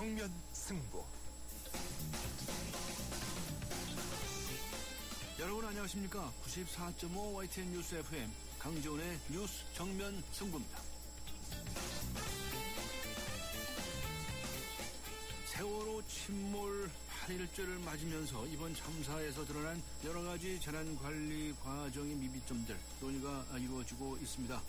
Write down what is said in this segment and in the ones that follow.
정면 승부. 여러분 안녕하십니까? 94.5 YTN 뉴스 FM 강재훈의 뉴스 정면 승부입니다. 세월호 침몰 8일째를 맞으면서 이번 참사에서 드러난 여러 가지 재난관리 과정의 미비점들 논의가 이루어지고 있습니다.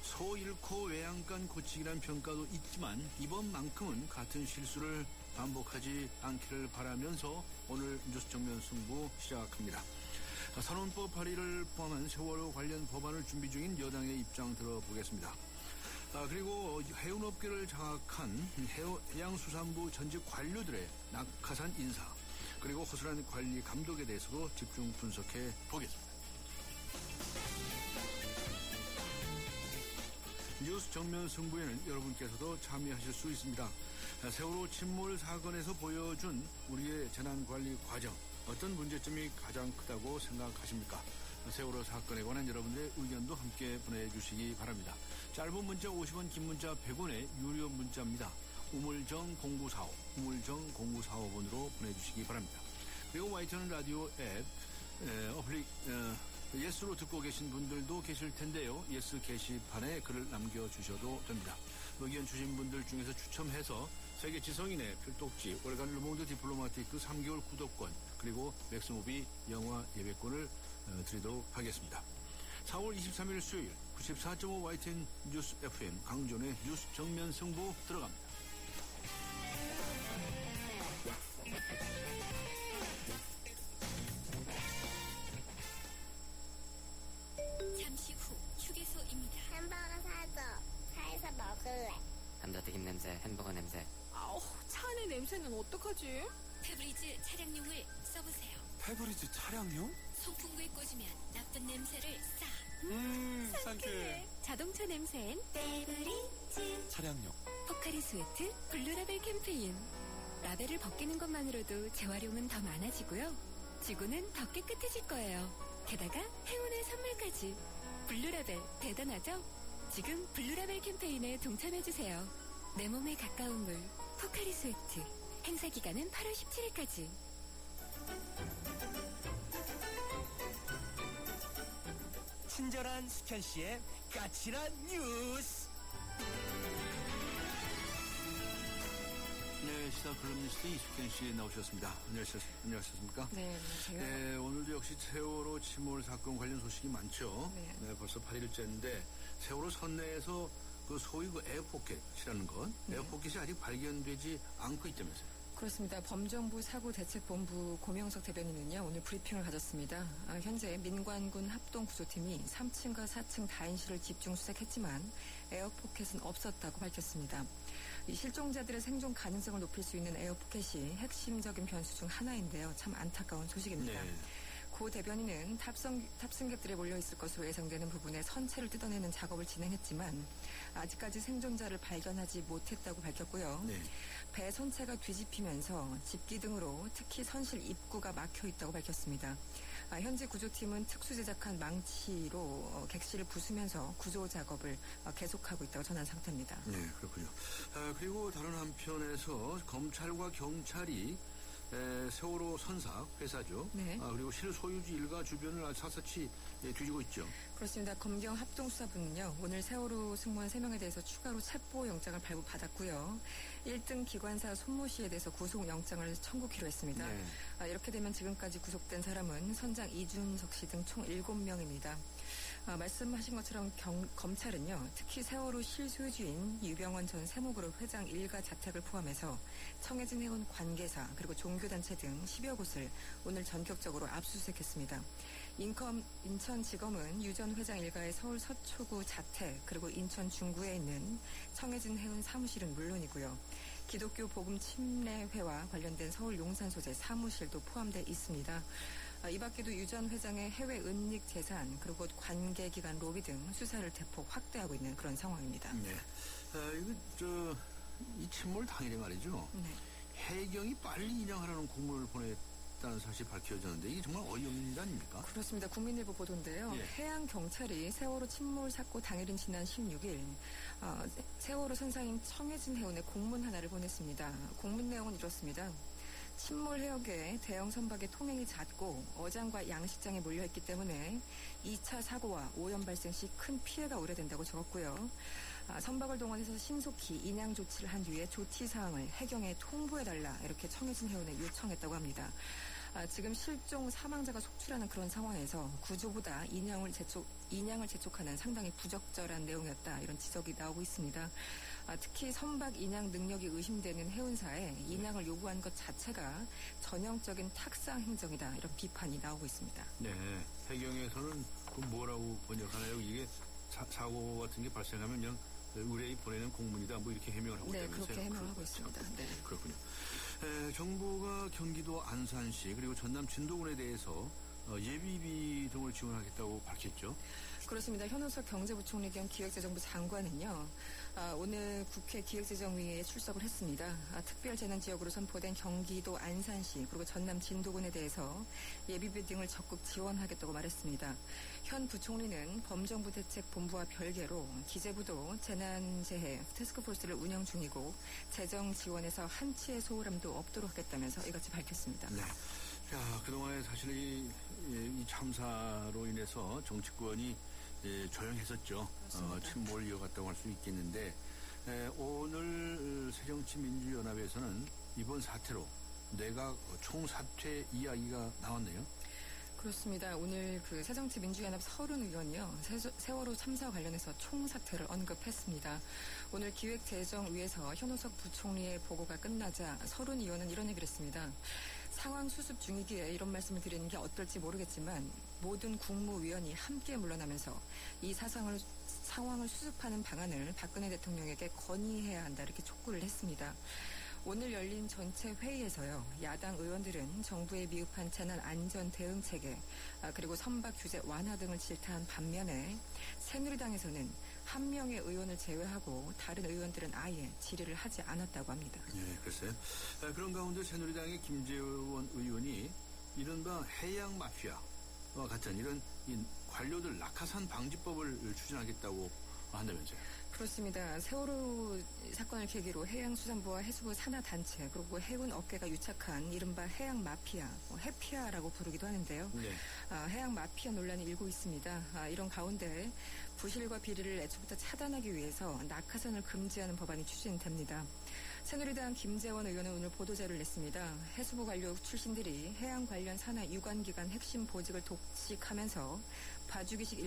소 잃고 외양간 고치기란 평가도 있지만 이번만큼은 같은 실수를 반복하지 않기를 바라면서 오늘 뉴스 정면 승부 시작합니다. 산원법 발의를 포함한 세월호 관련 법안을 준비 중인 여당의 입장 들어보겠습니다. 그리고 해운업계를 장악한 해양수산부 전직 관료들의 낙하산 인사 그리고 허술한 관리 감독에 대해서도 집중 분석해 보겠습니다. 뉴스 정면 승부에는 여러분께서도 참여하실 수 있습니다. 세월호 침몰 사건에서 보여준 우리의 재난관리 과정 어떤 문제점이 가장 크다고 생각하십니까? 세월호 사건에 관한 여러분들의 의견도 함께 보내주시기 바랍니다. 짧은 문자 50원, 긴 문자 100원의 유료 문자입니다. 우물정 0945, 우물정 0945번으로 보내주시기 바랍니다. 그리고 YTN 라디오 앱 예스로 듣고 계신 분들도 계실 텐데요. 예스 게시판에 글을 남겨주셔도 됩니다. 의견 주신 분들 중에서 추첨해서 세계 지성인의 필독지 월간 르몽드 디플로마티크 3개월 구독권 그리고 맥스무비 영화 예배권을 드리도록 하겠습니다. 4월 23일 수요일 94.5 YTN 뉴스 FM 강존의 뉴스 정면 승부 들어갑니다. 잠시 후 휴게소입니다. 햄버거 사줘. 차에서 먹을래. 감자튀김 냄새, 햄버거 냄새. 아우, 차 안의 냄새는 어떡하지? 페브리즈 차량용을 써보세요. 페브리즈 차량용? 송풍구에 꽂으면 나쁜 냄새를 싹. 상쾌해. 자동차 냄새엔 페브리즈 차량용. 포카리 스웨트 블루라벨 캠페인. 라벨을 벗기는 것만으로도 재활용은 더 많아지고요. 지구는 더 깨끗해질 거예요. 게다가 행운의 선물까지. 블루라벨 대단하죠? 지금 블루라벨 캠페인에 동참해주세요. 내 몸에 가까운 물 포카리 스웨트. 행사 기간은 8월 17일까지. 친절한 수현씨의 까칠한 뉴스. 네, 시사 columnist 이숙현 씨 나오셨습니다. 안녕하셨습니까? 네, 안녕하세요. 네, 오늘도 역시 세월호 침몰 사건 관련 소식이 많죠. 네. 벌써 8일째인데 세월호 선내에서 그 소위 그 에어포켓이라는 건 에어포켓이 아직 발견되지 않고 있다면서요. 그렇습니다. 범정부 사고대책본부 고명석 대변인은요, 오늘 브리핑을 가졌습니다. 현재 민관군 합동구조팀이 3층과 4층 다인실을 집중 수색했지만 에어포켓은 없었다고 밝혔습니다. 이 실종자들의 생존 가능성을 높일 수 있는 에어포켓이 핵심적인 변수 중 하나인데요. 참 안타까운 소식입니다. 네. 고 대변인은 탑승객들이 몰려있을 것으로 예상되는 부분에 선체를 뜯어내는 작업을 진행했지만 아직까지 생존자를 발견하지 못했다고 밝혔고요. 네. 배 선체가 뒤집히면서 집기 등으로 특히 선실 입구가 막혀 있다고 밝혔습니다. 현재 구조팀은 특수 제작한 망치로 객실을 부수면서 구조 작업을 계속하고 있다고 전한 상태입니다. 네, 그렇군요. 그리고 다른 한편에서 검찰과 경찰이 세월호 선사 회사죠. 네. 그리고 실소유주 일가 주변을 샅샅이 뒤지고 있죠. 그렇습니다. 검경 합동수사부는요, 오늘 세월호 승무원 3명에 대해서 추가로 체포영장을 발부받았고요. 1등 기관사 손모 씨에 대해서 구속영장을 청구키로 했습니다. 네. 이렇게 되면 지금까지 구속된 사람은 선장 이준석 씨 등 총 7명입니다. 말씀하신 것처럼 검찰은요, 특히 세월호 실소유주인 유병원 전 세무그룹 회장 일가 자택을 포함해서 청해진 해운 관계사 그리고 종교단체 등 10여 곳을 오늘 전격적으로 압수수색했습니다. 인천지검은 유 전 회장 일가의 서울 서초구 자택 그리고 인천 중구에 있는 청해진 해운 사무실은 물론이고요. 기독교 복음 침례회와 관련된 서울 용산 소재 사무실도 포함되어 있습니다. 이 밖에도 유 전 회장의 해외 은닉 재산 그리고 관계기관 로비 등 수사를 대폭 확대하고 있는 그런 상황입니다. 네. 이 침몰 당일에 말이죠. 네. 해경이 빨리 인양하라는 공문을 있다는 사실이 밝혀졌는데 이게 정말 어이없는 일 아닙니까? 그렇습니다. 국민일보 보도인데요. 예. 해양 경찰이 세월호 침몰 사고 당일인 지난 16일 세월호 선상인 청해진 해운에 공문 하나를 보냈습니다. 공문 내용은 이렇습니다. 침몰 해역에 대형 선박의 통행이 잦고 어장과 양식장에 몰려있기 때문에 2차 사고와 오염 발생 시 큰 피해가 우려된다고 적었고요. 선박을 동원해서 신속히 인양 조치를 한 뒤에 조치 사항을 해경에 통보해달라 이렇게 청해진 해운에 요청했다고 합니다. 지금 실종 사망자가 속출하는 그런 상황에서 구조보다 인양을 재촉하는 상당히 부적절한 내용이었다 이런 지적이 나오고 있습니다. 특히 선박 인양 능력이 의심되는 해운사에 인양을 요구한 것 자체가 전형적인 탁상 행정이다 이런 비판이 나오고 있습니다. 네, 해경에서는 그 뭐라고 번역하나요? 이게 사고 같은 게 발생하면 그냥 의뢰인 보내는 공문이다 뭐 이렇게 해명을 하고 네, 있다면서요? 그렇게 해명을 하고 있습니다. 네. 그렇군요. 정부가 경기도 안산시 그리고 전남 진도군에 대해서 예비비 등을 지원하겠다고 밝혔죠. 그렇습니다. 현우석 경제부총리 겸 기획재정부 장관은요. 오늘 국회 기획재정위에 출석을 했습니다. 특별재난지역으로 선포된 경기도 안산시 그리고 전남 진도군에 대해서 예비비 등을 적극 지원하겠다고 말했습니다. 현 부총리는 범정부대책본부와 별개로 기재부도 재난재해 태스크포스를 운영 중이고 재정 지원에서 한치의 소홀함도 없도록 하겠다면서 이같이 밝혔습니다. 네. 자, 그동안에 사실 이 참사로 인해서 정치권이 조용했었죠. 침몰을 이어갔다고 할 수 있겠는데 오늘 새정치민주연합에서는 이번 사태로 내각 총사퇴 이야기가 나왔네요. 그렇습니다. 오늘 그 새정치민주연합 서른 의원이요. 세월호 참사 관련해서 총사퇴를 언급했습니다. 오늘 기획재정위에서 현우석 부총리의 보고가 끝나자 서른 의원은 이런 얘기를 했습니다. 상황 수습 중이기에 이런 말씀을 드리는 게 어떨지 모르겠지만 모든 국무위원이 함께 물러나면서 이 상황을 수습하는 방안을 박근혜 대통령에게 건의해야 한다 이렇게 촉구를 했습니다. 오늘 열린 전체 회의에서요. 야당 의원들은 정부의 미흡한 재난 안전 대응 체계 그리고 선박 규제 완화 등을 질타한 반면에 새누리당에서는 한 명의 의원을 제외하고 다른 의원들은 아예 질의를 하지 않았다고 합니다. 네, 글쎄요. 그런 가운데 새누리당의 김재원 의원이 이른바 해양 마피아와 같은 이런 관료들 낙하산 방지법을 추진하겠다고 한다면서요. 그렇습니다. 세월호 사건을 계기로 해양수산부와 해수부 산하단체 그리고 해운 업계가 유착한 이른바 해양 마피아, 해피아라고 부르기도 하는데요. 네. 해양 마피아 논란이 일고 있습니다. 이런 가운데 부실과 비리를 애초부터 차단하기 위해서 낙하산을 금지하는 법안이 추진됩니다. 새누리당 김재원 의원은 오늘 보도자료를 냈습니다. 해수부 관료 출신들이 해양 관련 산하 유관기관 핵심 보직을 독식하면서 봐주기식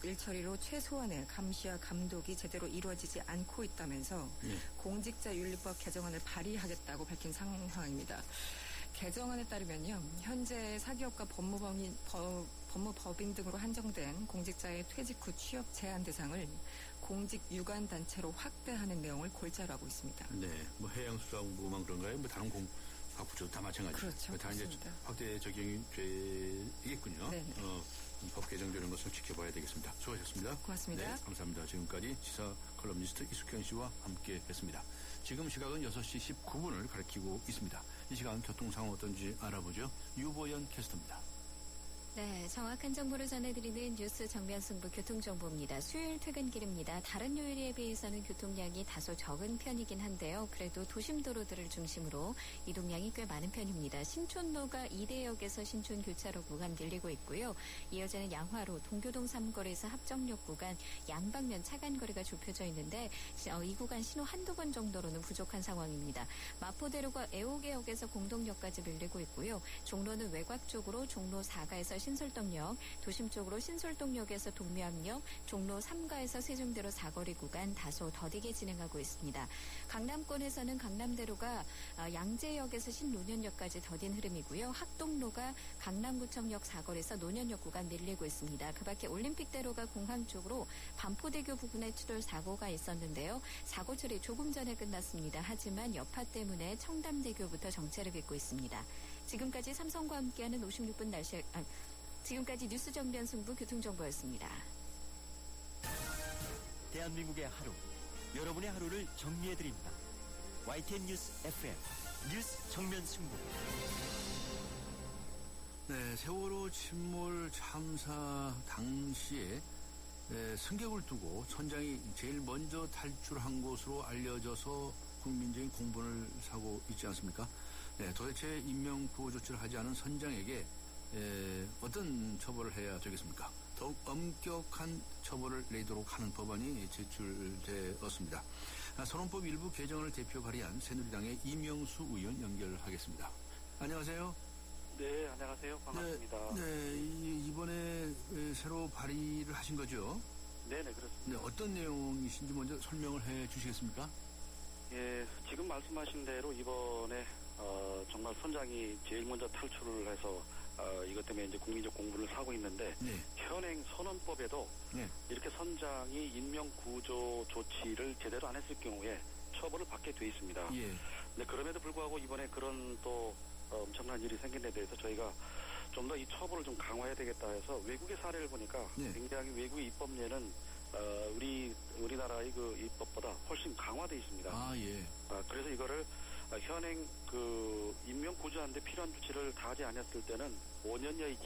일처리로 최소한의 감시와 감독이 제대로 이루어지지 않고 있다면서 공직자윤리법 개정안을 발의하겠다고 밝힌 상황입니다. 개정안에 따르면요. 현재 사기업과 법무법인 등으로 한정된 공직자의 퇴직 후 취업 제한 대상을 공직 유관 단체로 확대하는 내용을 골자로 하고 있습니다. 네, 뭐 해양수산부만 그런가요? 뭐 다른 각부처도 다 마찬가지죠. 그렇죠. 다 이제 그렇습니다. 확대 적용이 되겠군요. 네네. 법 개정되는 것을 지켜봐야 되겠습니다. 수고하셨습니다. 고맙습니다. 네, 감사합니다. 지금까지 시사 컬럼니스트 이숙현 씨와 함께 했습니다. 지금 시각은 6시 19분을 가리키고 있습니다. 이 시간 교통 상황 어떤지 알아보죠. 유보연 캐스터입니다. 네, 정확한 정보를 전해드리는 뉴스 정면승부 교통정보입니다. 수요일 퇴근길입니다. 다른 요일에 비해서는 교통량이 다소 적은 편이긴 한데요. 그래도 도심도로들을 중심으로 이동량이 꽤 많은 편입니다. 신촌로가 이대역에서 신촌교차로 구간 밀리고 있고요. 이어지는 양화로 동교동 3거리에서 합정역 구간 양방면 차간거리가 좁혀져 있는데 이 구간 신호 한두 번 정도로는 부족한 상황입니다. 마포대로가 애호개역에서 공동역까지 밀리고 있고요. 종로는 외곽 쪽으로 종로 4가에서 신솔동역, 도심 쪽으로 신솔동역에서 동묘암역, 종로 3가에서 세종대로 사거리 구간 다소 더디게 진행하고 있습니다. 강남권에서는 강남대로가 양재역에서 신노년역까지 더딘 흐름이고요. 학동로가 강남구청역 사거리에서 노년역 구간 밀리고 있습니다. 그 밖에 올림픽대로가 공항 쪽으로 반포대교 부근에 추돌 사고가 있었는데요. 사고 처리 조금 전에 끝났습니다. 하지만 여파 때문에 청담대교부터 정체를 빚고 있습니다. 지금까지 삼성과 함께하는 56분 지금까지 뉴스 정변 승부 교통정보였습니다. 대한민국의 하루, 여러분의 하루를 정리해드립니다. YTN 뉴스 FM 뉴스 정면 승부. 네, 세월호 침몰 참사 당시에 승객을 두고 선장이 제일 먼저 탈출한 곳으로 알려져서 국민적인 공분을 사고 있지 않습니까? 네, 도대체 인명구호 조치를 하지 않은 선장에게 어떤 처벌을 해야 되겠습니까? 더욱 엄격한 처벌을 내도록 하는 법안이 제출되었습니다. 선언법 일부 개정을 대표 발의한 새누리당의 이명수 의원 연결하겠습니다. 안녕하세요. 네, 안녕하세요. 반갑습니다. 네, 이번에 새로 발의를 하신 거죠? 네네, 그렇습니다. 네, 어떤 내용이신지 먼저 설명을 해 주시겠습니까? 예, 지금 말씀하신 대로 이번에 정말 선장이 제일 먼저 탈출을 해서 이것 때문에 이제 국민적 공분을 사고 있는데 네. 현행 선언법에도 네. 이렇게 선장이 인명구조 조치를 제대로 안 했을 경우에 처벌을 받게 돼 있습니다. 예. 네, 그럼에도 불구하고 이번에 그런 또 엄청난 일이 생긴 데 대해서 저희가 좀 더 이 처벌을 좀 강화해야 되겠다 해서 외국의 사례를 보니까 네. 굉장히 외국의 입법례는 우리나라의 그 입법보다 훨씬 강화돼 있습니다. 아, 예. 그래서 이거를 현행 그 인명 구조하는데 필요한 조치를 다 하지 않았을 때는 5년 이하의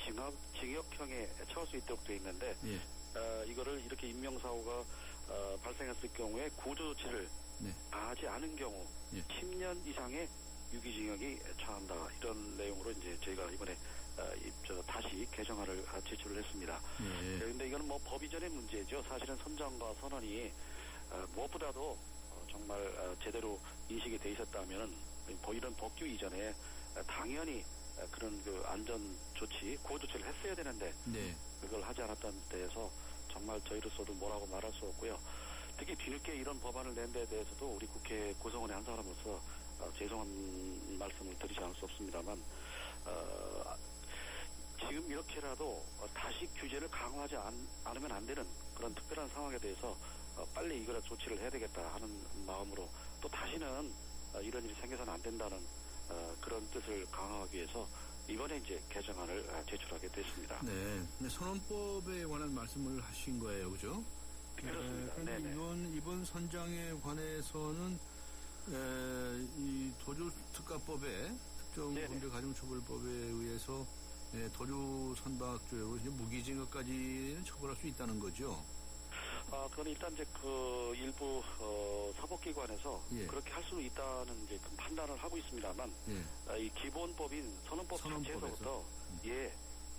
징역형에 처할 수 있도록 되어 있는데 예. 이거를 이렇게 인명사고가 발생했을 경우에 구조 조치를 네. 다 하지 않은 경우 예. 10년 이상의 유기징역이 처한다 이런 내용으로 이제 저희가 이번에 다시 개정안을 제출을 했습니다. 예. 그런데 이거는 뭐 법 이전의 문제죠. 사실은 선정과 선언이 무엇보다도 정말 제대로 인식이 돼 있었다면은 이런 법규 이전에 당연히 그런 그 안전 조치, 구호 조치를 했어야 되는데 네. 그걸 하지 않았다는 데에서 정말 저희로서도 뭐라고 말할 수 없고요. 특히 뒤늦게 이런 법안을 낸 데 대해서도 우리 국회 구성원의 한 사람으로서 죄송한 말씀을 드리지 않을 수 없습니다만 지금 이렇게라도 다시 규제를 강화하지 않으면 안 되는 그런 특별한 상황에 대해서 빨리 이거라 조치를 해야 되겠다 하는 마음으로 또 다시는 이런 일이 생겨서는 안 된다는 그런 뜻을 강화하기 위해서 이번에 이제 개정안을 제출하게 됐습니다. 네. 선언법에 관한 말씀을 하신 거예요, 그죠? 그렇습니다. 그런데 네네. 이번 선장에 관해서는 이 도주특가법에 특정범죄가중처벌법에 의해서 도주 선박죄로 무기징역까지는 처벌할 수 있다는 거죠. 그건 일단 이제 그 일부 사법기관에서 예. 그렇게 할 수 있다는 이제 그 판단을 하고 있습니다만 예. 이 기본법인 선언법 자체에서부터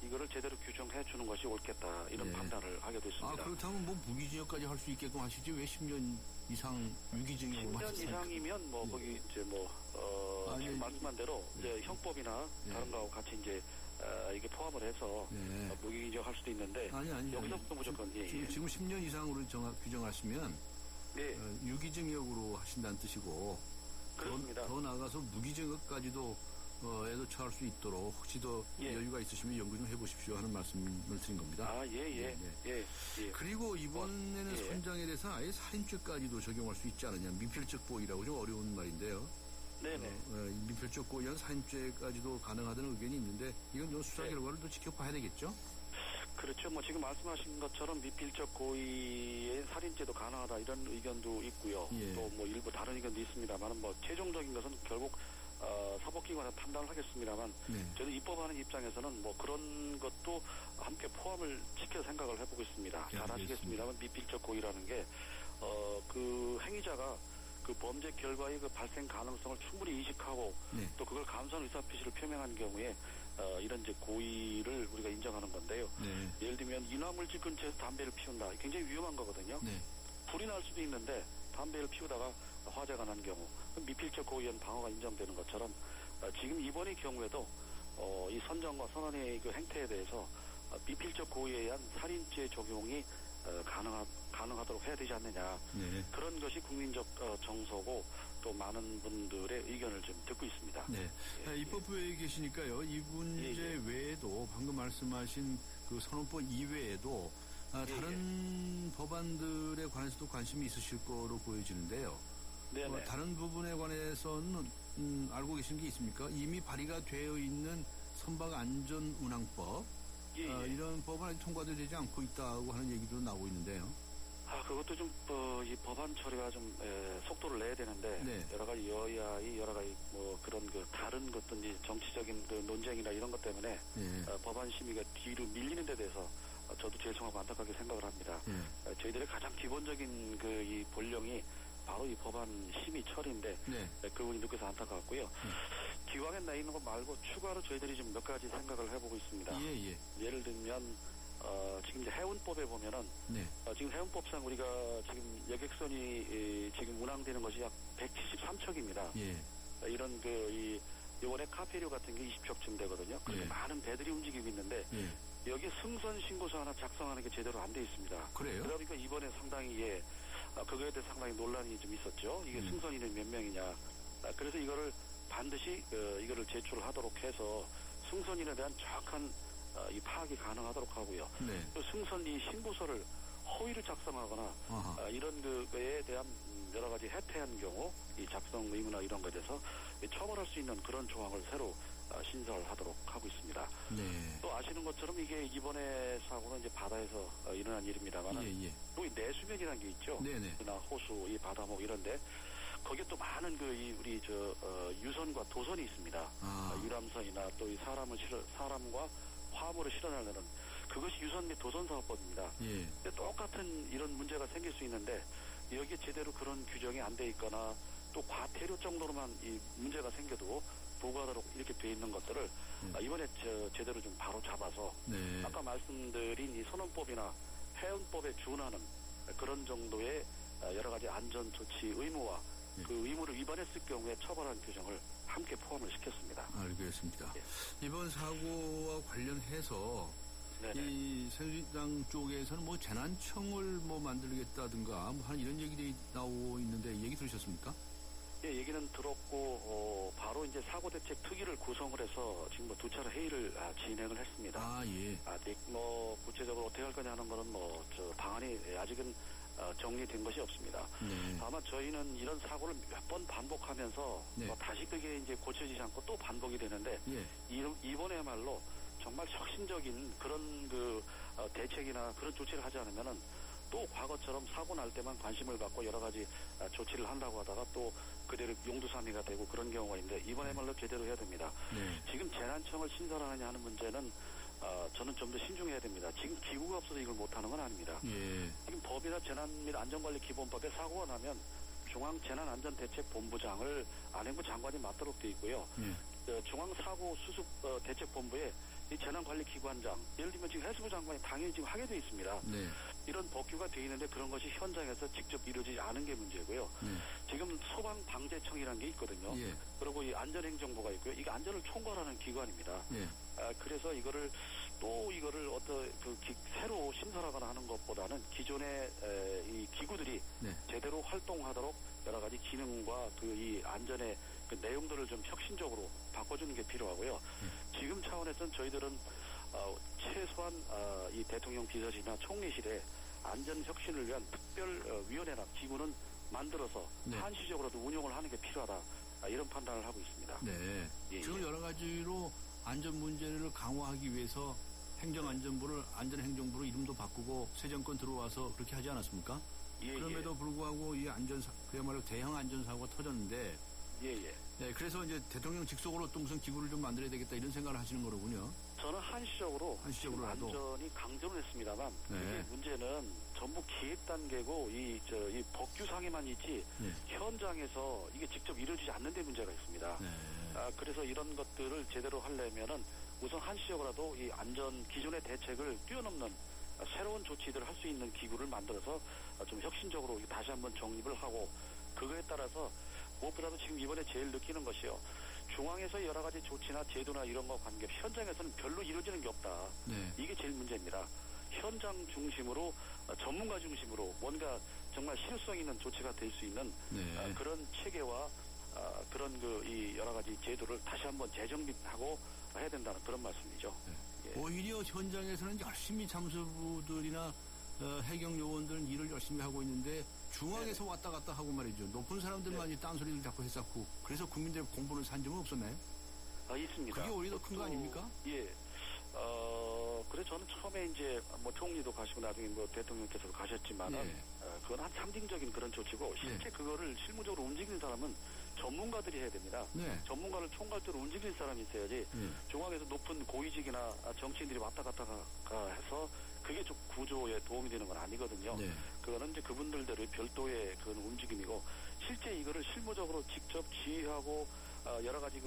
이거를 제대로 규정해 주는 것이 옳겠다 이런 예. 판단을 하게 됐습니다. 그렇다면 뭐 무기징역까지 할 수 있게끔 하시지 왜 10년 이상 유기징역으로 10년 하셨습니까? 이상이면 뭐 예. 거기 이제 뭐 지금 말씀한 대로 이제 형법이나 예. 다른 거하고 같이 이제 이게 포함을 해서 예. 무기징역 할 수도 있는데 여기서부터 무조건 지금 10년 이상으로 규정하시면 네. 유기징역으로 하신다는 뜻이고 그렇습니다. 더 나아가서 무기징역까지도 에도 처할 수 있도록 혹시 더 예. 여유가 있으시면 연구 좀 해보십시오 하는 말씀을 드린 겁니다. 예. 그리고 이번에는 예. 선장에 대해서 아예 살인죄까지도 적용할 수 있지 않느냐. 미필적 고의라고 좀 어려운 말인데요. 네네. 미필적 고의한 살인죄까지도 가능하다는 의견이 있는데 이건 좀 수사 네. 결과를 또 지켜봐야 되겠죠? 그렇죠. 뭐 지금 말씀하신 것처럼 미필적 고의의 살인죄도 가능하다 이런 의견도 있고요. 예. 또 뭐 일부 다른 의견도 있습니다만 뭐 최종적인 것은 결국 사법기관에 판단을 하겠습니다만 네. 저도 입법하는 입장에서는 뭐 그런 것도 함께 포함을 시켜 생각을 해보고 있습니다. 예, 잘 아시겠습니다만 미필적 고의라는 게 그 행위자가 그 범죄 결과의 그 발생 가능성을 충분히 인식하고 네. 또 그걸 감수한 의사표시를 표명한 경우에 이런 이제 고의를 우리가 인정하는 건데요. 네. 예를 들면 인화물질 근처에서 담배를 피운다. 굉장히 위험한 거거든요. 네. 불이 날 수도 있는데 담배를 피우다가 화재가 난 경우 미필적 고의에 의한 방어가 인정되는 것처럼 지금 이번의 경우에도 이 선정과 선언의 그 행태에 대해서 미필적 고의에 의한 살인죄 적용이 가능하도록 해야 되지 않느냐. 네. 그런 것이 국민적 정서고 또 많은 분들의 의견을 좀 듣고 있습니다. 네. 입법부에 계시니까요. 이 문제 외에도 방금 말씀하신 그 선언법 이외에도 다른 법안들에 관해서도 관심이 있으실 거로 보여지는데요. 네네. 다른 부분에 관해서는 알고 계신 게 있습니까? 이미 발의가 되어 있는 선박안전운항법 이런 법은 아직 통과되지 않고 있다고 하는 얘기도 나오고 있는데요. 그것도 좀, 이 법안 처리가 좀, 속도를 내야 되는데, 네. 여러 가지 여야의 여러 가지 뭐 그런 다른 것들, 정치적인 논쟁이나 이런 것 때문에, 예. 법안 심의가 뒤로 밀리는 데 대해서 저도 죄송하고 안타깝게 생각을 합니다. 예. 저희들의 가장 기본적인 이 본령이 바로 이 법안 심의 처리인데, 네. 그 부분이 느껴서 안타깝고요. 기왕에 내 있는 것 말고 추가로 저희들이 좀 몇 가지 생각을 해보고 있습니다. 예. 예를 들면, 지금 이제 해운법에 보면은, 네. 지금 해운법상 우리가 지금 여객선이 지금 운항되는 것이 약 173척입니다. 예. 이런 이번에 카페류 같은 게 20척쯤 되거든요. 그렇게 예. 많은 배들이 움직이고 있는데, 예. 여기 승선 신고서 하나 작성하는 게 제대로 안 돼 있습니다. 그래요? 그러니까 이번에 상당히 그거에 대해 상당히 논란이 좀 있었죠. 이게 승선인은 몇 명이냐. 그래서 이거를 반드시 이거를 제출하도록 해서 승선인에 대한 정확한 이 파악이 가능하도록 하고요. 네. 또 승선 이 신고서를 허위를 작성하거나 아하. 이런 그거에 대한 여러 가지 해태한 경우 이 작성 의무나 이런 것에 대해서 처벌할 수 있는 그런 조항을 새로 신설하도록 하고 있습니다. 네. 또 아시는 것처럼 이게 이번에 사고는 이제 바다에서 일어난 일입니다만 예. 또 이 내수면이라는 게 있죠. 네네. 나 호수, 이 바다목 이런데 거기에 또 많은 우리 유선과 도선이 있습니다. 유람선이나 또 이 사람과 화물을 실어나르는 그것이 유선 및 도선 사업법입니다. 예. 근데 똑같은 이런 문제가 생길 수 있는데 여기에 제대로 그런 규정이 안 돼 있거나 또 과태료 정도로만 이 문제가 생겨도 보고하도록 이렇게 돼 있는 것들을 이번에 제대로 좀 바로 잡아서 네. 아까 말씀드린 이 선원법이나 해운법에 준하는 그런 정도의 여러 가지 안전 조치 의무와 그 의무를 위반했을 경우에 처벌하는 규정을 함께 포함을 시켰습니다. 알겠습니다. 예. 이번 사고와 관련해서 네네. 이 새누리당 쪽에서는 뭐 재난청을 뭐 만들겠다든가 뭐 한 이런 얘기들이 나오고 있는데 얘기 들으셨습니까? 예, 얘기는 들었고 바로 이제 사고대책 특위를 구성을 해서 지금 뭐 2차례 회의를 진행을 했습니다. 예. 아직 뭐 구체적으로 어떻게 할 거냐 하는 거는 뭐 방안이 아직은 정리된 것이 없습니다. 네. 다만 저희는 이런 사고를 몇 번 반복하면서 네. 다시 그게 이제 고쳐지지 않고 또 반복이 되는데 예. 이번에야말로 정말 혁신적인 그런 대책이나 그런 조치를 하지 않으면은 또 과거처럼 사고 날 때만 관심을 갖고 여러 가지 조치를 한다고 하다가 또 그대로 용두사미가 되고 그런 경우가 있는데 이번에야말로 제대로 해야 됩니다. 네. 지금 재난청을 신설하느냐 하는 문제는 저는 좀 더 신중해야 됩니다. 지금 기구가 없어서 이걸 못하는 건 아닙니다. 예. 지금 법이나 재난 및 안전관리 기본법에 사고가 나면 중앙재난안전대책본부장을 안행부 장관이 맡도록 돼 있고요. 중앙사고수습대책본부에 이 재난관리기관장, 예를 들면 지금 해수부 장관이 당연히 지금 하게 돼 있습니다. 네. 이런 법규가 돼 있는데 그런 것이 현장에서 직접 이루어지지 않은 게 문제고요. 지금 소방방재청이라는 게 있거든요. 예. 그리고 이 안전행정부가 있고요. 이게 안전을 총괄하는 기관입니다. 예. 그래서 이거를 새로 신설하거나 하는 것보다는 기존의 이 기구들이 네. 제대로 활동하도록 여러 가지 기능과 이 안전의 그 내용들을 좀 혁신적으로 바꿔주는 게 필요하고요. 지금 차원에서는 저희들은 최소한 이 대통령 비서실이나 총리실에 안전 혁신을 위한 특별위원회나 기구는 만들어서 네. 한시적으로도 운용을 하는 게 필요하다. 이런 판단을 하고 있습니다. 네. 예, 지금 여러 가지로 안전 문제를 강화하기 위해서 행정안전부를 안전행정부로 이름도 바꾸고 새 정권 들어와서 그렇게 하지 않았습니까? 그럼에도 불구하고 이 그야말로 대형 안전사고가 터졌는데 네, 그래서 이제 대통령 직속으로 또 무슨 기구를 좀 만들어야 되겠다 이런 생각을 하시는 거로군요. 저는 한시적으로 한시적으로라도 안전이 강조를 했습니다만 네. 이게 문제는 전부 기획 단계고 이 법규상에만 있지 현장에서 이게 직접 이루어지지 않는 데 문제가 있습니다. 네. 그래서 이런 것들을 제대로 하려면은 우선 한시적으로라도 이 안전 기존의 대책을 뛰어넘는 새로운 조치들을 할 수 있는 기구를 만들어서 좀 혁신적으로 다시 한번 정립을 하고 그거에 따라서 무엇보다도 지금 이번에 제일 느끼는 것이요. 중앙에서 여러 가지 조치나 제도나 이런 거 관계 현장에서는 별로 이루어지는 게 없다. 네. 이게 제일 문제입니다. 현장 중심으로 전문가 중심으로 뭔가 정말 실효성 있는 조치가 될 수 있는 네. 그런 체계와 그런 이 여러 가지 제도를 다시 한번 재정립하고 해야 된다는 그런 말씀이죠. 네. 예. 오히려 현장에서는 열심히 잠수부들이나 해경 요원들은 일을 열심히 하고 있는데 중앙에서 왔다 갔다 하고 말이죠. 높은 사람들만 이 딴소리를 자꾸 했었고 그래서 국민들의 공부를 산 적은 없었나요? 있습니다. 그게 오히려 더 큰 거 아닙니까? 예. 그래서 저는 처음에 이제 뭐 총리도 가시고 나중에 뭐 대통령께서도 가셨지만은 예. 그건 한 상징적인 그런 조치고 실제 그거를 실무적으로 움직이는 사람은 전문가들이 해야 됩니다. 네. 전문가를 총괄적으로 움직일 사람이 있어야지 중앙에서 높은 고위직이나 정치인들이 왔다 갔다 해서 그게 좀 구조에 도움이 되는 건 아니거든요. 네. 그거는 이제 그분들대로의 별도의 그런 움직임이고 실제 이거를 실무적으로 직접 지휘하고 여러 가지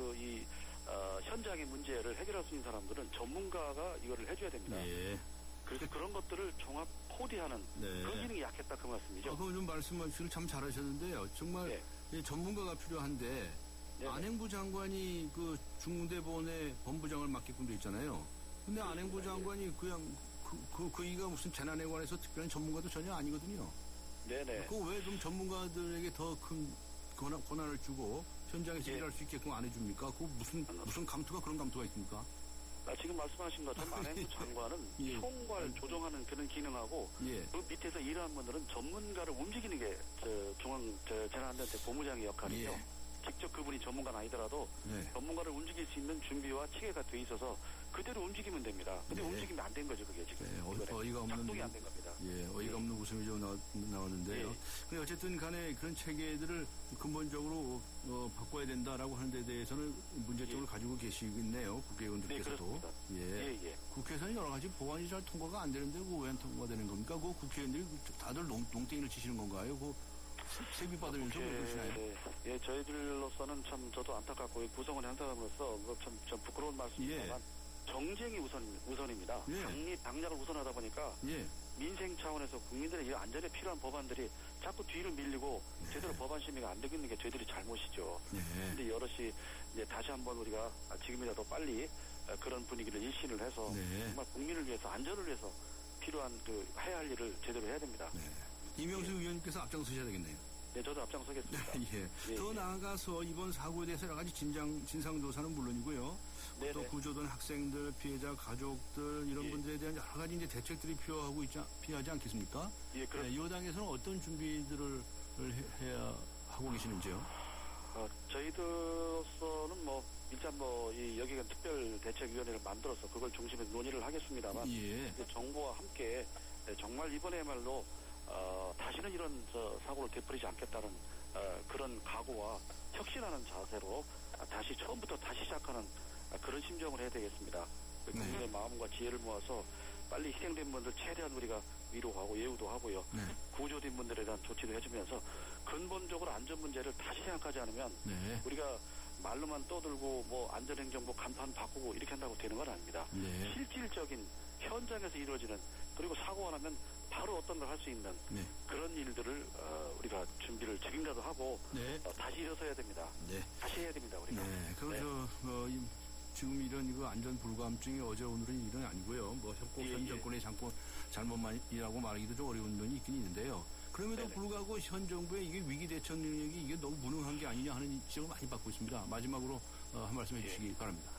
현장의 문제를 해결할 수 있는 사람들은 전문가가 이거를 해줘야 됩니다. 예. 그래서 그런 것들을 종합 코디하는 네. 그런 기능이 약했다 그 말씀이죠. 그럼 좀 말씀하시기를 참 잘하셨는데요. 정말 네. 이 전문가가 필요한데 네네. 안행부 장관이 그 중대본의 본부장을 맡게끔 돼 있잖아요. 근데 안행부 장관이 그냥 그이가 무슨 재난에 관해서 특별한 전문가도 전혀 아니거든요. 네네. 그 왜 좀 전문가들에게 더 큰 권한을 주고 현장에서 예. 일할 수 있게끔 안 해줍니까? 그 무슨 감투가 그런 감투가 있습니까? 지금 말씀하신 것처럼 안행부 장관은 예. 총괄 조정하는 그런 기능하고 예. 그 밑에서 일하는 분들은 전문가를 움직이는 게 재난안전대 본부장의 역할이죠. 예. 직접 그분이 전문가는 아니더라도 네. 전문가를 움직일 수 있는 준비와 체계가 돼 있어서 그대로 움직이면 됩니다. 근데 네. 움직이면 안 된 거죠, 그게 지금. 네, 이번에. 어이가 없는 작동이 안 된 겁니다. 예, 어이가 없는 웃음이 좀 나왔는데요. 예. 근데 어쨌든 간에 그런 체계들을 근본적으로 바꿔야 된다라고 하는 데 대해서는 문제점을 가지고 계시겠네요. 네, 국회의원들께서도. 그렇습니다. 예. 국회에서는 여러 가지 법안이 잘 통과가 안 되는데 그거 왜 안 통과되는 겁니까? 그 국회의원들이 다들 농땡이를 치시는 건가요? 그 세비 받으면서 왜 그러시나요? 예, 저희들로서는 참 저도 안타깝고 구성원 한 사람으로서 참 부끄러운 말씀이지만 정쟁이 우선입니다. 예. 당락을 우선하다 보니까 예. 민생 차원에서 국민들의 이 안전에 필요한 법안들이 자꾸 뒤로 밀리고 제대로 법안 심의가 안 되고 있는 게 저희들이 잘못이죠. 그런데 여럿이 이제 다시 한번 우리가 지금이라도 빨리 그런 분위기를 일신을 해서 정말 국민을 위해서 안전을 위해서 필요한 해야 할 일을 제대로 해야 됩니다. 이명수 의원님께서 앞장서셔야 되겠네요. 네, 저도 앞장서겠습니다. 예. 더 나아가서 이번 사고에 대해서 여러 가지 진상조사는 물론이고요. 또 구조된 학생들, 피해자 가족들 이런 분들에 대한 여러 가지 이제 대책들이 필요하지 않겠습니까? 예, 그렇습니다. 여당에서는 어떤 준비들을 해야 하고 계시는지요? 저희들로서는 일단 이 여기가 특별대책위원회를 만들어서 그걸 중심에 논의를 하겠습니다만 정부와 함께 정말 이번에야말로 다시는 이런 사고를 되풀이지 않겠다는 그런 각오와 혁신하는 자세로 다시 처음부터 다시 시작하는 그런 심정을 해야 되겠습니다. 국민의 마음과 지혜를 모아서 빨리 희생된 분들 최대한 우리가 위로하고 예우도 하고요. 구조된 분들에 대한 조치도 해주면서 근본적으로 안전 문제를 다시 생각하지 않으면 우리가 말로만 떠들고 안전행정부 간판 바꾸고 이렇게 한다고 되는 건 아닙니다. 실질적인 현장에서 이루어지는 그리고 사고가 나면 바로 어떤 걸 할 수 있는 그런 일들을 우리가 준비를 지금이라도 하고 다시 일어서야 됩니다. 다시 해야 됩니다. 우리가. 지금 이런 안전 불감증이 어제 오늘은 일은 아니고요. 현 정권의 잘못만이라고 말하기도 좀 어려운 면이 있긴 있는데요. 그럼에도 불구하고 현 정부의 이게 위기 대처 능력이 이게 너무 무능한 게 아니냐 하는 지적을 많이 받고 있습니다. 마지막으로 한 말씀 해주시기 바랍니다.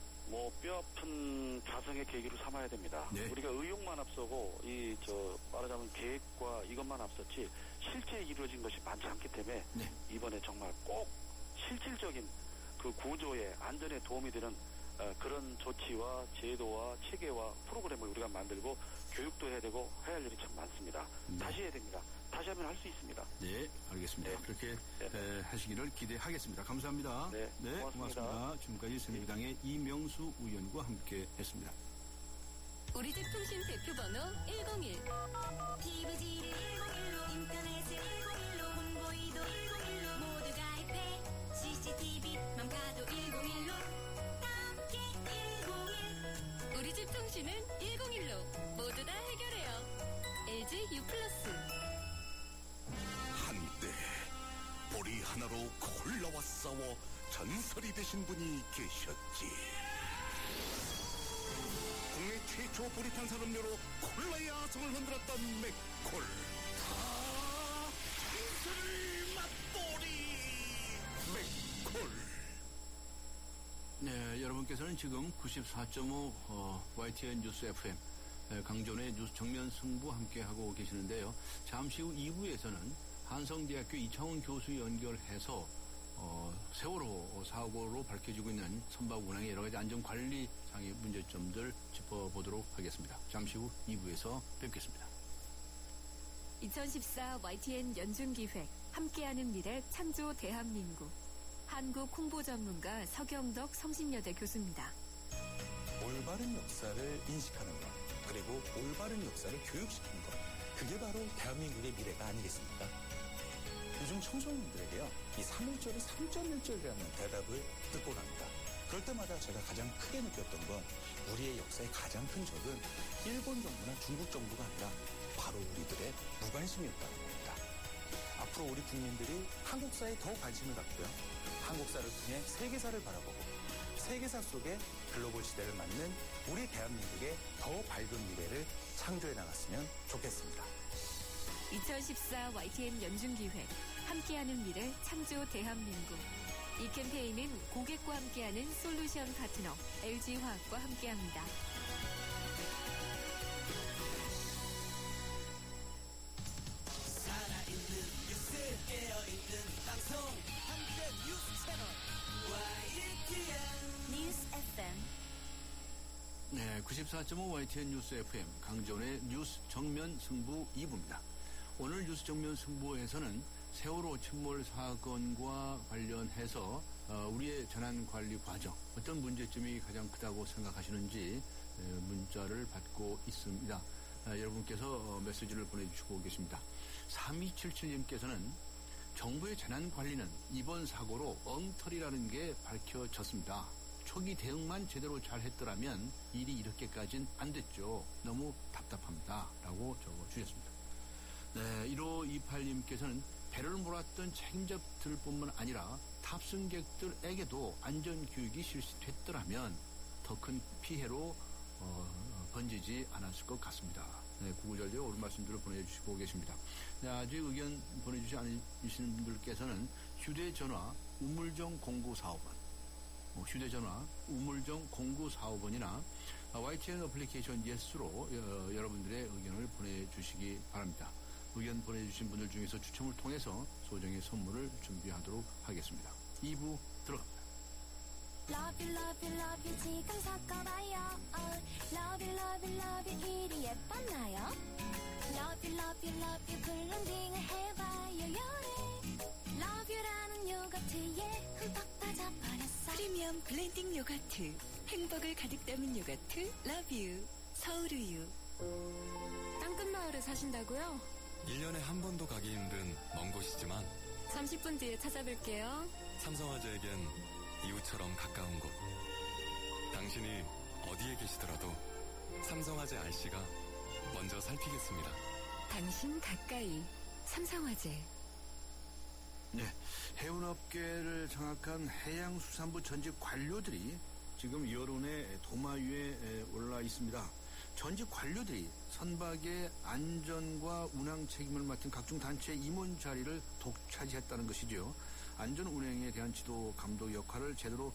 뼈아픈 자성의 계기로 삼아야 됩니다. 우리가 의욕만 앞서고 말하자면 계획과 이것만 앞섰지 실제 이루어진 것이 많지 않기 때문에 이번에 정말 꼭 실질적인 그 구조에 안전에 도움이 되는 그런 조치와 제도와 체계와 프로그램을 우리가 만들고 교육도 해야 되고 해야 할 일이 참 많습니다. 다시 해야 됩니다. 다시 하면 할 수 있습니다. 네, 알겠습니다. 그렇게 하시기를 기대하겠습니다. 감사합니다. 네, 고맙습니다. 지금까지 새누리당의 이명수 의원과 함께 했습니다. 우리 집 통신 대표 번호 101. TV지를 101로 인터넷을 101로 홍보이도 101로 모두 가입해 CCTV만 봐도 101로 함께 101. 우리 집 통신은 101로 모두 다 해결해요. LG U+. 한때 보리 하나로 콜라와 싸워 전설이 되신 분이 계셨지. 국내 최초 보리탄 산업료로 콜라의 아성을 흔들었던 맥콜. 전설의 맛보리 맥콜. 여러분께서는 지금 94.5 YTN 뉴스 FM 강존의 뉴스 정면 승부 함께하고 계시는데요. 잠시 후 2부에서는 한성대학교 이창훈 교수 연결해서 세월호 사고로 밝혀지고 있는 선박 운항의 여러 가지 안전관리 상의 문제점들 짚어보도록 하겠습니다. 잠시 후 2부에서 뵙겠습니다. 2014 YTN 연중기획 함께하는 미래 창조 대한민국 한국 홍보 전문가 서경덕 성신여대 교수입니다. 올바른 역사를 인식하는 것, 그리고 올바른 역사를 교육시키는 것, 그게 바로 대한민국의 미래가 아니겠습니까? 요즘 청소년들에게요, 이 3.1절이 3.1절이라는 대답을 듣고 갑니다. 그럴 때마다 제가 가장 크게 느꼈던 건 우리의 역사의 가장 큰 적은 일본 정부나 중국 정부가 아니라 바로 우리들의 무관심이었다는 겁니다. 앞으로 우리 국민들이 한국사에 더 관심을 갖고요, 한국사를 통해 세계사를 바라보고 세계사 속에 글로벌 시대를 맞는 우리 대한민국의 더 밝은 미래를 창조해 나갔으면 좋겠습니다. 2014 YTN 연중기획 함께하는 미래 창조 대한민국 이 캠페인은 고객과 함께하는 솔루션 파트너 LG화학과 함께합니다. 살아있는 뉴스 깨어있는 방송 한국의 뉴스 채널 YTN 뉴스 FM 네, 94.5 YTN 뉴스 FM 강정의 뉴스 정면 승부 2부입니다. 오늘 뉴스 정면 승부에서는 세월호 침몰 사건과 관련해서 우리의 재난관리 과정 어떤 문제점이 가장 크다고 생각하시는지 문자를 받고 있습니다. 여러분께서 메시지를 보내주시고 계십니다. 3277님께서는 정부의 재난관리는 이번 사고로 엉터리라는 게 밝혀졌습니다. 초기 대응만 제대로 잘 했더라면 일이 이렇게까지는 안 됐죠. 너무 답답합니다. 라고 적어주셨습니다. 네, 1528님께서는 배를 몰았던 책임자들뿐만 아니라 탑승객들에게도 안전교육이 실시됐더라면 더 큰 피해로 번지지 않았을 것 같습니다. 네, 구구절절 옳은 말씀들을 보내주시고 계십니다. 네, 아직 의견 보내주지 않으시는 분들께서는 휴대전화 우물정 0945번 휴대전화 우물정 0945번이나 YTN 어플리케이션 예스로 여러분들의 의견을 보내주시기 바랍니다. 의견 보내주신 분들 중에서 추첨을 통해서 소정의 선물을 준비하도록 하겠습니다. 2부 들어갑니다. Love you, love you, love you 지금 섞어봐요 Love you, love you, love you 이리 예뻐나요 Love you, love you, love you 블렌딩을 해봐요 요래 Love you라는 요거트에 흠뻑 빠져버렸어 프리미엄 블렌딩 요거트 행복을 가득 담은 요거트 러브유 서울우유 땅끝마을에 사신다고요? 1년에 한 번도 가기 힘든 먼 곳이지만 30분 뒤에 찾아뵐게요. 삼성화재에겐 이웃처럼 가까운 곳. 당신이 어디에 계시더라도 삼성화재 RC가 먼저 살피겠습니다. 당신 가까이 삼성화재. 네, 해운업계를 장악한 해양수산부 전직 관료들이 지금 여론의 도마 위에 올라 있습니다. 전직 관료들이 선박의 안전과 운항 책임을 맡은 각종 단체의 임원 자리를 독차지했다는 것이죠. 안전 운행에 대한 지도 감독 역할을 제대로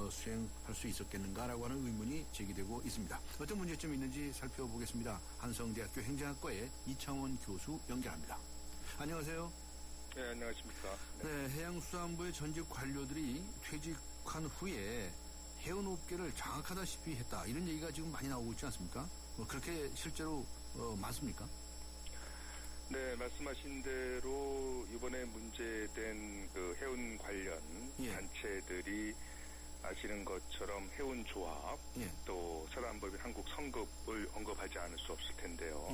수행할 수 있었겠는가라고 하는 의문이 제기되고 있습니다. 어떤 문제점이 있는지 살펴보겠습니다. 한성대학교 행정학과의 이창원 교수 연결합니다. 안녕하세요. 네, 안녕하십니까. 네, 해양수산부의 전직 관료들이 퇴직한 후에 해운업계를 장악하다시피 했다. 이런 얘기가 지금 많이 나오고 있지 않습니까? 그렇게 실제로 맞습니까? 네, 말씀하신 대로 이번에 문제된 그 해운 관련 단체들이 아시는 것처럼 해운조합 또 서울안법인 한국성급을 언급하지 않을 수 없을 텐데요.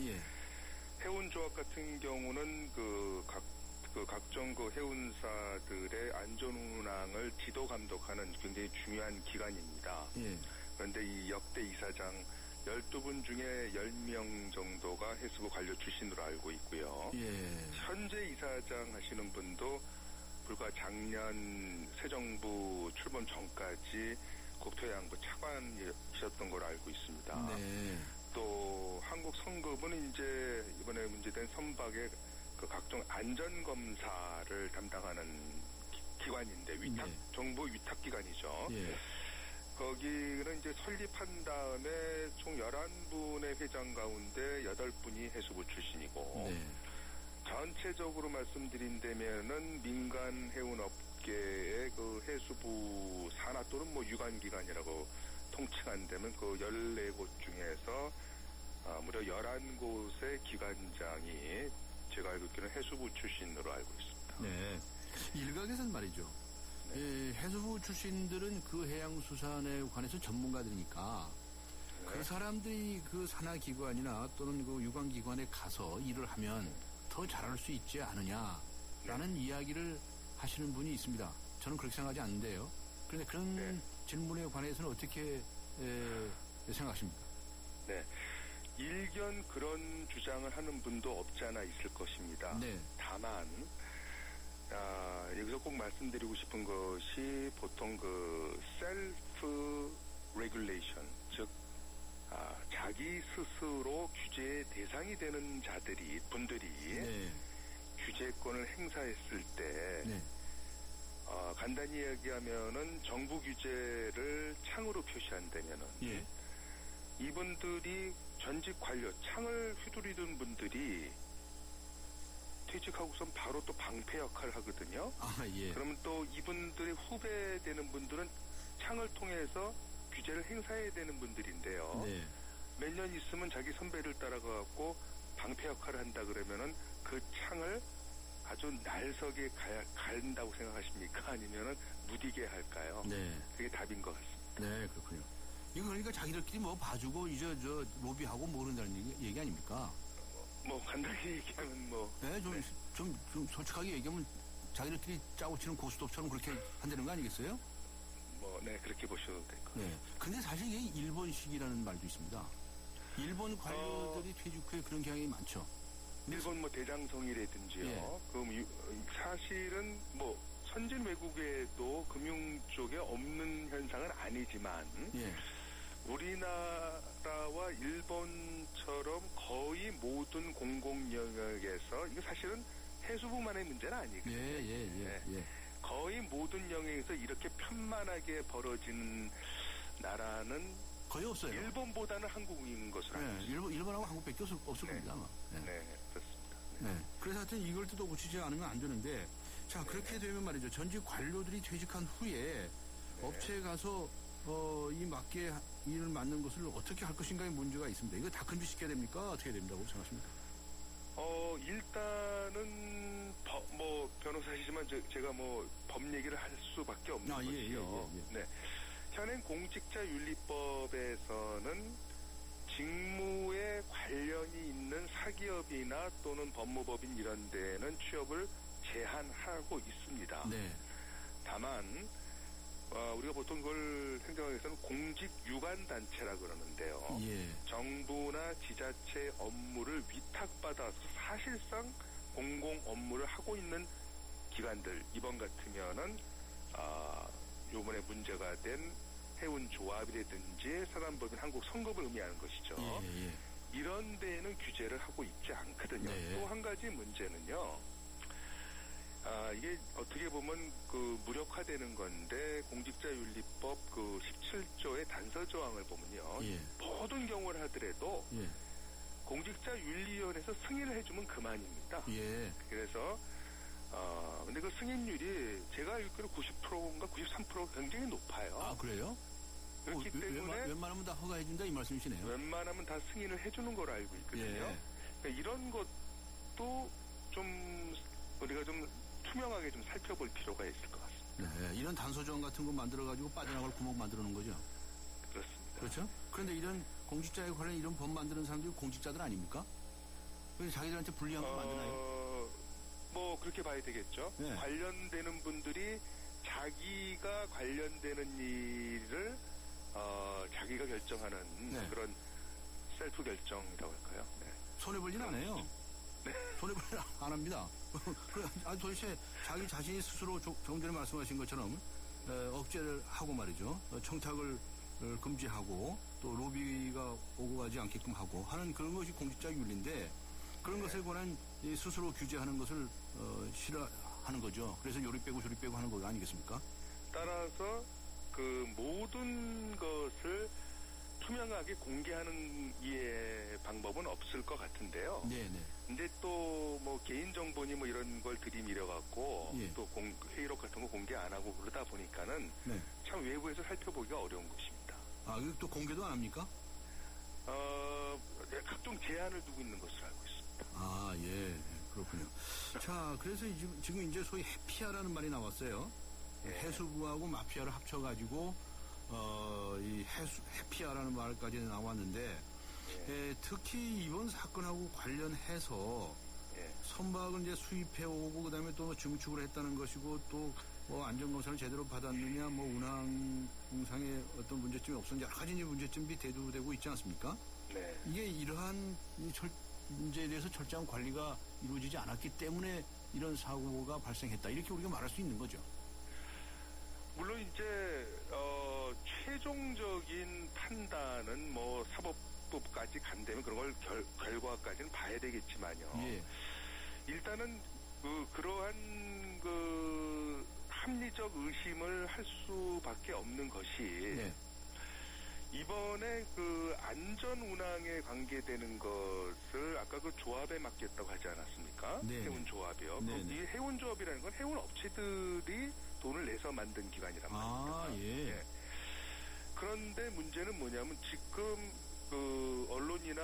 해운조합 같은 경우는 각종 그 해운사들의 안전운항을 지도 감독하는 굉장히 중요한 기관입니다. 그런데 이 역대 이사장 12분 중에 10명 정도가 해수부 관료 출신으로 알고 있고요. 현재 이사장 하시는 분도 불과 작년 새 정부 출범 전까지 국토해양부 차관이셨던 걸로 알고 있습니다. 또 한국성급은 이제 이번에 문제된 선박의 그 각종 안전검사를 담당하는 기관인데 정부 위탁기관이죠. 거기는 이제 설립한 다음에 총 11분의 회장 가운데 8분이 해수부 출신이고 전체적으로 말씀드린다면은 민간 해운업계의 그 해수부 산하 또는 뭐 유관기관이라고 통칭한다면 그 14곳 중에서 무려 11곳의 기관장이 제가 알고 있기로는 해수부 출신으로 알고 있습니다. 네. 일각에서는 말이죠. 예, 해수부 출신들은 그 해양수산에 관해서 전문가들이니까 그 사람들이 그 산하기관이나 또는 그 유관기관에 가서 일을 하면 더 잘할 수 있지 않느냐라는 이야기를 하시는 분이 있습니다. 저는 그렇게 생각하지 않는데요. 그런데 그런 질문에 관해서는 어떻게 생각하십니까? 네. 일견 그런 주장을 하는 분도 없지 않아 있을 것입니다. 네. 다만 여기서 꼭 말씀드리고 싶은 것이 보통 그 셀프 레귤레이션, 즉 자기 스스로 규제의 대상이 되는 분들이 규제권을 행사했을 때 간단히 이야기하면은 정부 규제를 창으로 표시한다면은 이분들이 전직 관료, 창을 휘두르던 분들이 퇴직하고선 바로 또 방패 역할을 하거든요. 그러면 또 이분들의 후배 되는 분들은 창을 통해서 규제를 행사해야 되는 분들인데요. 몇 년 있으면 자기 선배를 따라가갖고 방패 역할을 한다 그러면은 그 창을 아주 날석에 간다고 생각하십니까? 아니면은 무디게 할까요? 그게 답인 것 같습니다. 네, 그렇군요. 이거 그러니까 자기들끼리 뭐 봐주고 이제 로비하고 모른다는 얘기 아닙니까? 뭐 간단히 얘기하면 뭐. 네, 좀 솔직하게 얘기하면 자기들끼리 짜고 치는 고스톱처럼 그렇게 한다는 거 아니겠어요? 네, 그렇게 보셔도 될 것 같아요. 네. 근데 사실 이게 일본식이라는 말도 있습니다. 일본 관료들이 퇴직 후에 그런 경향이 많죠. 일본 뭐 대장성이라든지요. 그럼 사실은 뭐 선진 외국에도 금융 쪽에 없는 현상은 아니지만 우리나라와 일본처럼 거의 모든 공공 영역에서 이거 사실은 해수부만의 문제는 아니거든요. 거의 모든 영역에서 이렇게 편만하게 벌어지는 나라는 거의 없어요. 일본보다는 한국인 것으로 알고 있습니다. 일본하고 한국밖에 없을 겁니다. 아마. 그렇습니다. 그래서 하여튼 이걸 뜯어 고치지 않으면 안 되는데, 자, 그렇게 되면 말이죠. 전직 관료들이 퇴직한 후에 업체에 가서 이 맞게 일을 맡는 것을 어떻게 할 것인가의 문제가 있습니다. 이거 다 금지시켜야 됩니까? 어떻게 된다고 생각하십니까? 일단은 변호사시지만 제가 뭐 법 얘기를 할 수밖에 없는 것이요. 네. 현행 공직자윤리법에서는 직무에 관련이 있는 사기업이나 또는 법무법인 이런 데는 취업을 제한하고 있습니다. 다만 우리가 보통 그걸 행정학에서는 공직유관단체라 그러는데요. 정부나 지자체 업무를 위탁받아서 사실상 공공 업무를 하고 있는 기관들, 이번 같으면은 요번에 문제가 된 해운조합이라든지 사단법인 한국선급을 의미하는 것이죠. 이런 데에는 규제를 하고 있지 않거든요. 또 한 가지 문제는요. 이게 어떻게 보면 그 무력화되는 건데 공직자윤리법 그 17조의 단서조항을 보면요. 모든 경우를 하더라도 공직자윤리위원회에서 승인을 해주면 그만입니다. 그래서 근데 그 승인율이 제가 알기로 90%인가 93% 굉장히 높아요. 아, 그래요? 그렇기 때문에 웬만하면 다 허가해준다 이 말씀이시네요. 웬만하면 다 승인을 해주는 걸로 알고 있거든요. 그러니까 이런 것도 좀 우리가 좀 투명하게 좀 살펴볼 필요가 있을 것 같습니다. 이런 단서조항 같은 거 만들어가지고 빠져나갈 구멍 만들어 놓은 거죠? 그렇습니다. 그렇죠? 그런데 이런 공직자에 관한 이런 법 만드는 사람들이 공직자들 아닙니까? 그래서 자기들한테 불리한 거 만드나요? 뭐 그렇게 봐야 되겠죠. 관련되는 분들이 자기가 관련되는 일을 자기가 결정하는 그런 셀프 결정이라고 할까요? 손해볼 일 안 해요. 손해볼 일 안 합니다. 도대체 자기 자신이 스스로 조금 전에 말씀하신 것처럼 억제를 하고 말이죠. 청탁을 금지하고 또 로비가 오고 가지 않게끔 하고 하는 그런 것이 공직자윤리인데 그런 것에 관한 스스로 규제하는 것을 싫어하는 거죠. 그래서 요리 빼고 조리 빼고 하는 거 아니겠습니까? 따라서 그 모든 것을 투명하게 공개하는 이해 방법은 없을 것 같은데요. 근데 또 뭐 개인정보니 뭐 이런 걸 들이밀어갖고 또 회의록 같은 거 공개 안 하고 그러다 보니까는 참 외부에서 살펴보기가 어려운 것입니다. 아, 이거 또 공개도 안 합니까? 각종 제한을 두고 있는 것으로 알고 있습니다. 아, 예. 그렇군요. 자, 그래서 지금 이제 소위 해피아라는 말이 나왔어요. 해수부하고 마피아를 합쳐가지고, 이 해피아라는 말까지 나왔는데, 특히 이번 사건하고 관련해서 선박을 이제 수입해오고, 그 다음에 또 증축을 했다는 것이고, 또 뭐 안전검사를 제대로 받았느냐, 뭐 운항상의 어떤 문제점이 없었는지 여러 가지 문제점이 대두되고 있지 않습니까? 네. 이게 이러한 문제에 대해서 철저한 관리가 이루어지지 않았기 때문에 이런 사고가 발생했다. 이렇게 우리가 말할 수 있는 거죠. 물론 이제 최종적인 판단은 뭐 사법부까지 간다면 그런 걸 결과까지는 봐야 되겠지만요. 예. 일단은 그러한 합리적 의심을 할 수밖에 없는 것이 이번에 안전 운항에 관계되는 것을 아까 조합에 맡겼다고 하지 않았습니까? 해운 조합이요. 이 해운 조합이라는 건 해운 업체들이 돈을 내서 만든 기관이란 말입니다. 예. 그런데 문제는 뭐냐면 지금 언론이나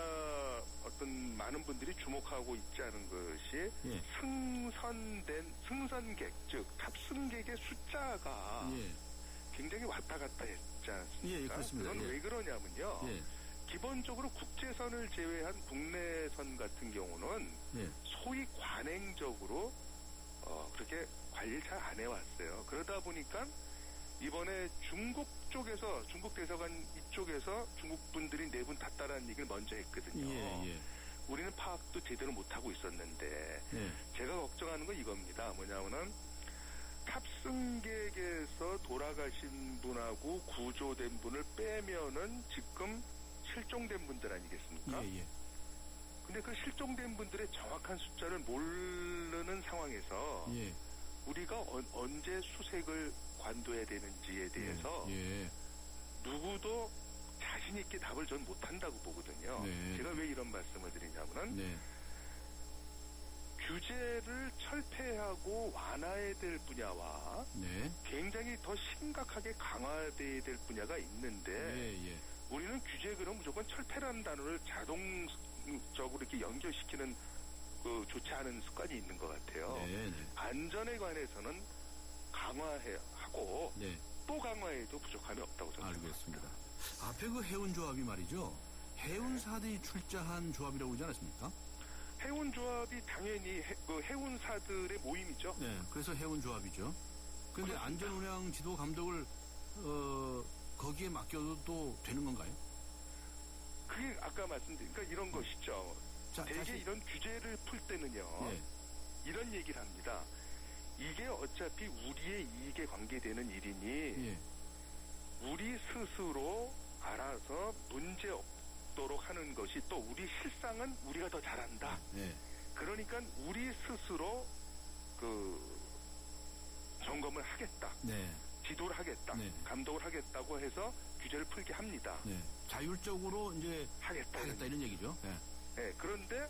어떤 많은 분들이 주목하고 있지 않은 것이 승선객, 즉 탑승객의 숫자가 굉장히 왔다 갔다 했지 않습니까? 예, 그렇습니다. 그건 왜 그러냐면요. 기본적으로 국제선을 제외한 국내선 같은 경우는 소위 관행적으로 그렇게 관리를 잘 안 해왔어요. 그러다 보니까 이번에 중국 대사관 이쪽에서 중국 분들이 4분 탔다라는 얘기를 먼저 했거든요. 우리는 파악도 제대로 못하고 있었는데 제가 걱정하는 건 이겁니다. 뭐냐면은 탑승객에서 돌아가신 분하고 구조된 분을 빼면은 지금 실종된 분들 아니겠습니까? 근데 그 실종된 분들의 정확한 숫자를 모르는 상황에서 우리가 언제 수색을 관둬야 되는지에 대해서 누구도 자신 있게 답을 전 못한다고 보거든요. 제가 왜 이런 말씀을 드리냐면은 규제를 철폐하고 완화해야 될 분야와 굉장히 더 심각하게 강화돼야 될 분야가 있는데 우리는 규제 그럼 무조건 철폐라는 단어를 자동적으로 이렇게 연결시키는 좋지 않은 습관이 있는 것 같아요. 안전에 관해서는 강화하고 또 강화해도 부족함이 없다고 저는 알겠습니다. 앞에 해운조합이 말이죠. 해운사들이 출자한 조합이라고 그러지 않았습니까? 해운조합이 당연히 해운사들의 모임이죠. 그래서 해운조합이죠. 그런데 안전운항 지도 감독을 거기에 맡겨도 또 되는 건가요? 그게 아까 말씀드린 그러니까 이런 것이죠. 대개 이런 규제를 풀 때는요. 이런 얘기를 합니다. 이게 어차피 우리의 이익에 관계되는 일이니 우리 스스로 알아서 문제 없도록 하는 것이 또 우리 실상은 우리가 더 잘한다. 그러니까 우리 스스로 점검을 하겠다. 지도를 하겠다. 감독을 하겠다고 해서 규제를 풀게 합니다. 자율적으로 이제 하겠다 이런 얘기죠. 그런데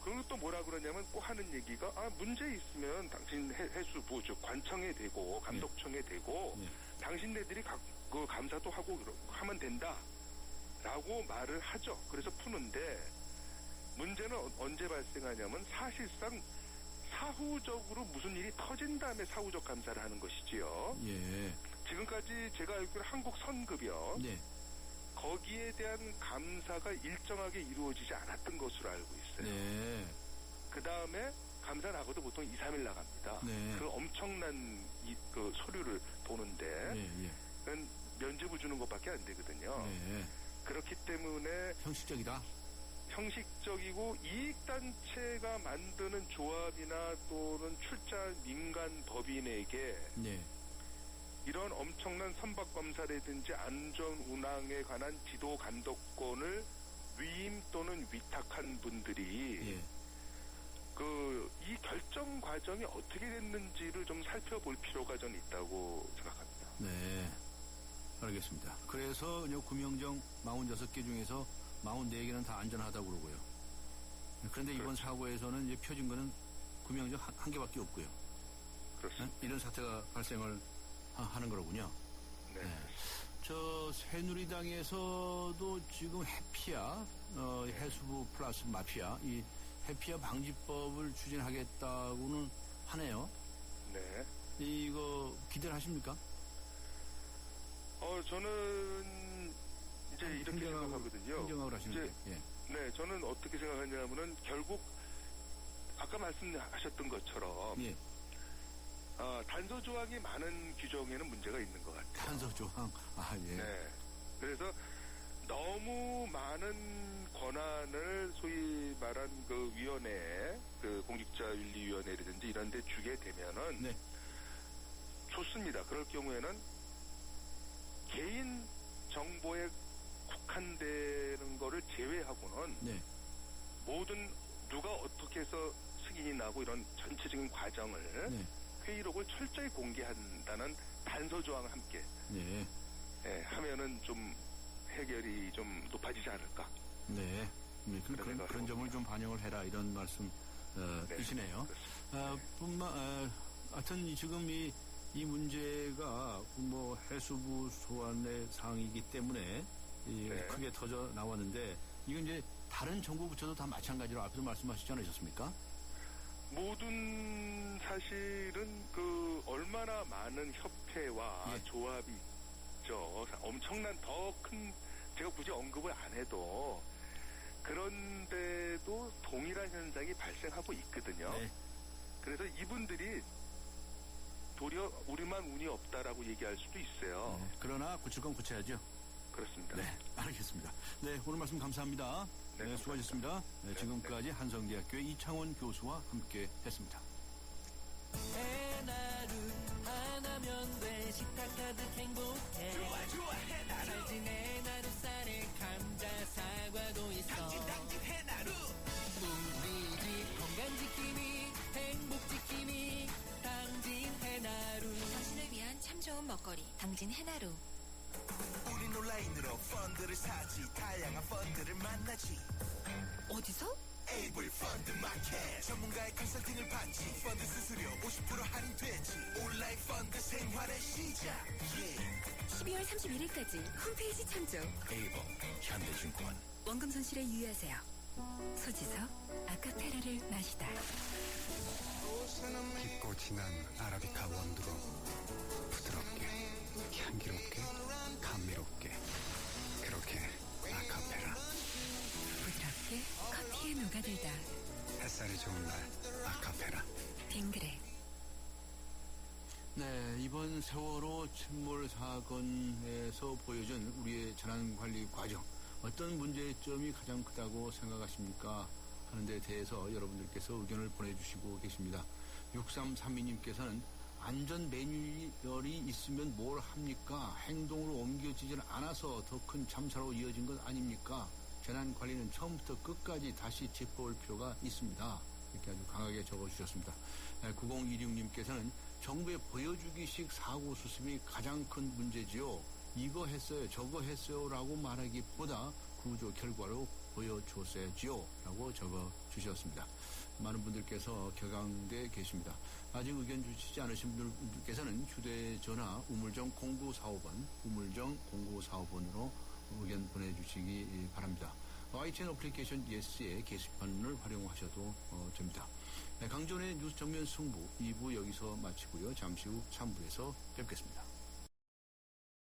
그리고 또 뭐라 그러냐면 꼭 하는 얘기가 문제 있으면 당신 해수부 즉 관청에 대고 감독청에 대고 당신네들이 감사도 하고 하면 된다라고 말을 하죠. 그래서 푸는데 문제는 언제 발생하냐면 사실상 사후적으로 무슨 일이 터진 다음에 사후적 감사를 하는 것이지요. 지금까지 제가 알기로 한국 선급이요. 거기에 대한 감사가 일정하게 이루어지지 않았던 것으로 알고 있어요. 그 다음에 감사 나가도 보통 2, 3일 나갑니다. 그 엄청난 서류를 보는데 그건 면죄부 주는 것밖에 안 되거든요. 그렇기 때문에 형식적이고 이익단체가 만드는 조합이나 또는 출자 민간 법인에게 이런 엄청난 선박검사라든지 안전운항에 관한 지도 감독권을 위임 또는 위탁한 분들이 이 결정 과정이 어떻게 됐는지를 좀 살펴볼 필요가 좀 있다고 생각합니다. 알겠습니다. 그래서 구명정 46개 중에서 44개는 다 안전하다고 그러고요. 그런데 이번 사고에서는 이제 펴진 거는 구명정 한 개밖에 없고요. 그렇습니다. 이런 사태가 발생을 하는 거로군요. 저 새누리당에서도 지금 해피아, 해수부 플러스 마피아, 이 해피아 방지법을 추진하겠다고는 하네요. 네. 이거 기대를 하십니까? 저는 이제 이렇게 생각하거든요. 행정학을 하시는데. 예. 네, 저는 어떻게 생각하냐면은 결국 아까 말씀하셨던 것처럼 예. 단서 조항이 많은 규정에는 문제가 있는 것 같아요. 단서 조항. 아, 예. 네. 그래서 너무 많은 권한을 소위 말한 그 위원회, 그 공직자윤리위원회라든지 이런 데 주게 되면은 네. 좋습니다. 그럴 경우에는 개인 정보에 국한되는 거를 제외하고는 네. 모든 누가 어떻게 해서 승인이 나고 이런 전체적인 과정을 네. 회의록을 철저히 공개한다는 단서 조항을 함께 네. 하면은 좀 해결이 좀 높아지지 않을까. 네. 그런 점을 좀 반영을 해라 이런 말씀 이시네요. 하여튼 지금 이 문제가 뭐 해수부 소환의 사항이기 때문에 크게 터져 나왔는데 이건 이제 다른 정부 부처도 다 마찬가지로 앞에서 말씀하시지 않으셨습니까? 모든 사실은 그 얼마나 많은 협회와 조합이 있죠. 엄청난 더 큰 제가 굳이 언급을 안 해도 그런데도 동일한 현상이 발생하고 있거든요. 네. 그래서 이분들이 도리어 우리만 운이 없다라고 얘기할 수도 있어요. 네. 그러나 고칠 건 고쳐야죠. 그렇습니다. 네, 알겠습니다. 네, 오늘 말씀 감사합니다. 네, 수고하셨습니다. 네, 지금까지 한성대학교의 이창원 교수와 함께 했습니다. 해나루 하나면 돼 식탁 가득 행복해 좋아 해나루 잘 지내 나루 쌀에 감자 사과도 있어 당진 해나루 우리 집 건강 지킴이 행복 지킴이 당진 해나루 당신을 위한 참 좋은 먹거리 당진 해나루. 우린 온라인으로 펀드를 사지 다양한 펀드를 만나지 어디서? 에이블 펀드 마켓 전문가의 컨설팅을 받지 펀드 수수료 50% 할인되지 온라인 펀드 생활의 시작 12월 31일까지 홈페이지 참조. 에이블 현대증권 원금 손실에 유의하세요. 소지서 아카페라를 마시다. 깊고 진한 아라비카 원두로 부드럽게 향기롭게 감미롭게 그렇게 아카페라 부드럽게 커피에 녹아들다. 햇살이 좋은 날 아카페라 빙그레. 네, 이번 세월호 침몰 사건에서 보여준 우리의 재난관리 과정 어떤 문제점이 가장 크다고 생각하십니까? 하는 데 대해서 여러분들께서 의견을 보내주시고 계십니다. 6332님께서는 안전 매뉴얼이 있으면 뭘 합니까? 행동으로 옮겨지질 않아서 더 큰 참사로 이어진 것 아닙니까? 재난관리는 처음부터 끝까지 다시 짚어볼 필요가 있습니다. 이렇게 아주 강하게 적어주셨습니다. 9026님께서는 정부의 보여주기식 사고 수습이 가장 큰 문제지요. 이거 했어요, 저거 했어요 라고 말하기보다 구조 결과로 보여줬어야지요 라고 적어주셨습니다. 많은 분들께서 격앙돼 계십니다. 아직 의견 주시지 않으신 분들께서는 휴대전화 우물정 0945번 우물정 0945번으로 의견 보내주시기 바랍니다. YTN 어플리케이션 예스의 게시판을 활용하셔도 됩니다. 네, 강전의 뉴스 정면 승부 2부 여기서 마치고요. 잠시 후 3부에서 뵙겠습니다.